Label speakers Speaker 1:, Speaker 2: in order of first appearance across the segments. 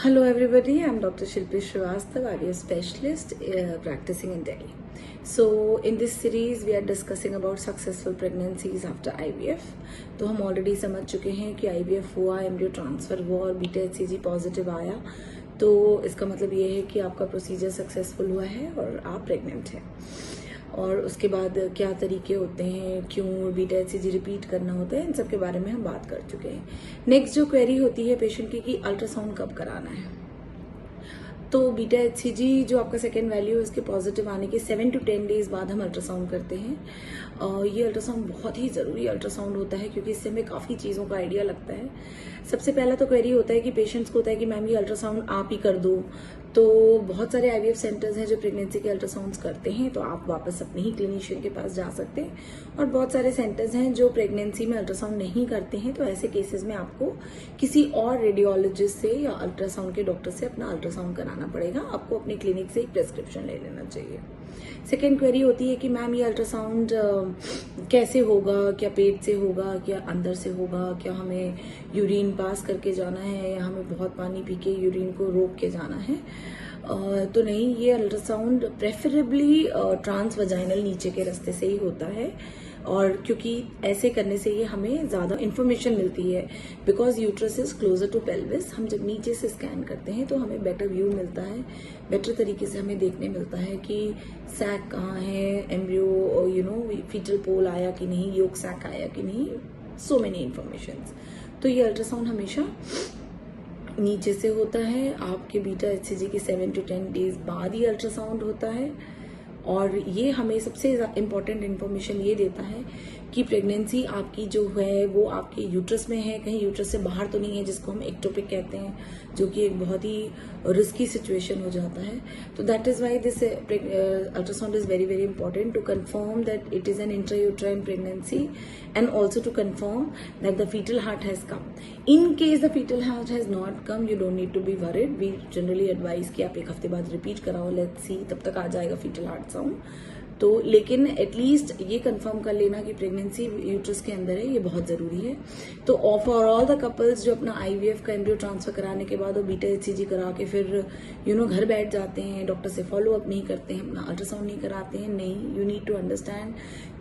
Speaker 1: Hello everybody, I'm Dr. Shilpi Srivastava, IVF specialist practicing in Delhi. So in this series we are discussing about successful pregnancies after IVF. तो हम already समझ चुके हैं कि IVF हुआ, embryo transfer हुआ और बीटा HCG पॉजिटिव आया, तो इसका मतलब ये है कि आपका प्रोसीजर सक्सेसफुल हुआ है और आप प्रेग्नेंट हैं। और उसके बाद क्या तरीके होते हैं, क्यों बीटा HCG रिपीट करना होता है, इन सब के बारे में हम बात कर चुके हैं। नेक्स्ट जो क्वेरी होती है पेशेंट की कि अल्ट्रासाउंड कब कराना है। तो बीटा HCG जो आपका सेकेंड वैल्यू है उसके पॉजिटिव आने के 7 to 10 डेज बाद हम अल्ट्रासाउंड करते हैं। ये अल्ट्रासाउंड बहुत ही ज़रूरी अल्ट्रासाउंड होता है क्योंकि इससे हमें काफ़ी चीज़ों का आइडिया लगता है। सबसे पहला तो क्वेरी होता है कि पेशेंट्स को होता है कि मैम ये अल्ट्रासाउंड आप ही कर दो। तो बहुत सारे IVF सेंटर्स हैं जो प्रेगनेंसी के अल्ट्रासाउंड्स करते हैं, तो आप वापस अपने ही क्लिनिशियन के पास जा सकते हैं। और बहुत सारे सेंटर्स हैं जो प्रेगनेंसी में अल्ट्रासाउंड नहीं करते हैं, तो ऐसे केसेस में आपको किसी और रेडियोलॉजिस्ट से या अल्ट्रासाउंड के डॉक्टर से अपना अल्ट्रासाउंड कराना पड़ेगा। आपको अपने क्लिनिक से एक प्रिस्क्रिप्शन ले लेना चाहिए। सेकेंड क्वेरी होती है कि मैम ये अल्ट्रासाउंड कैसे होगा, क्या पेट से होगा, क्या अंदर से होगा, क्या हमें यूरिन पास करके जाना है या हमें बहुत पानी पी के यूरिन को रोक के जाना है। तो नहीं, ये अल्ट्रासाउंड प्रेफरेबली ट्रांसवजाइनल नीचे के रास्ते से ही होता है, और क्योंकि ऐसे करने से ये हमें ज्यादा इन्फॉर्मेशन मिलती है। Because uterus is closer to pelvis, हम जब नीचे से स्कैन करते हैं तो हमें बेटर व्यू मिलता है, बेटर तरीके से हमें देखने मिलता है कि सैक कहाँ है, एम्ब्रियो फीटल पोल आया कि नहीं, योग सैक आया कि नहीं, सो मेनी इन्फॉर्मेशन। तो ये अल्ट्रासाउंड हमेशा नीचे से होता है। आपके बीटा HCG के 7 to 10 डेज बाद ही अल्ट्रासाउंड होता है, और ये हमें सबसे इम्पोर्टेंट इन्फॉर्मेशन ये देता है कि प्रेगनेंसी आपकी जो है वो आपके यूट्रस में है, कहीं यूट्रस से बाहर तो नहीं है, जिसको हम एक्टोपिक कहते हैं, जो कि एक बहुत ही रिस्की सिचुएशन हो जाता है। तो that is why this ultrasound is very very important to confirm that it is an intrauterine pregnancy and also to confirm that the foetal heart has come. In case the foetal heart has not come, you don't need to be worried. We generally advise कि आप एक हफ्ते बाद repeat कराओ, let's see, तब तक आ जाएगा fetal heart sound. तो लेकिन एटलीस्ट ये कंफर्म कर लेना कि प्रेगनेंसी यूट्रस के अंदर है, ये बहुत जरूरी है। तो फॉर ऑल द कपल्स जो अपना IVF का एम्ब्रियो ट्रांसफर कराने के बाद वो बीटा HCG करा के फिर घर बैठ जाते हैं, डॉक्टर से फॉलो अप नहीं करते हैं, अपना अल्ट्रासाउंड नहीं कराते हैं, नहीं, यू नीड टू अंडरस्टैंड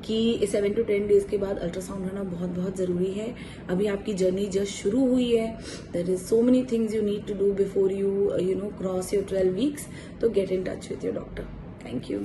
Speaker 1: कि 7 to 10 डेज के बाद अल्ट्रासाउंड होना बहुत बहुत जरूरी है। अभी आपकी जर्नी जस्ट शुरू हुई है, there is so many things you need to do before you cross your 12 weeks. तो get in touch with your doctor. Thank you.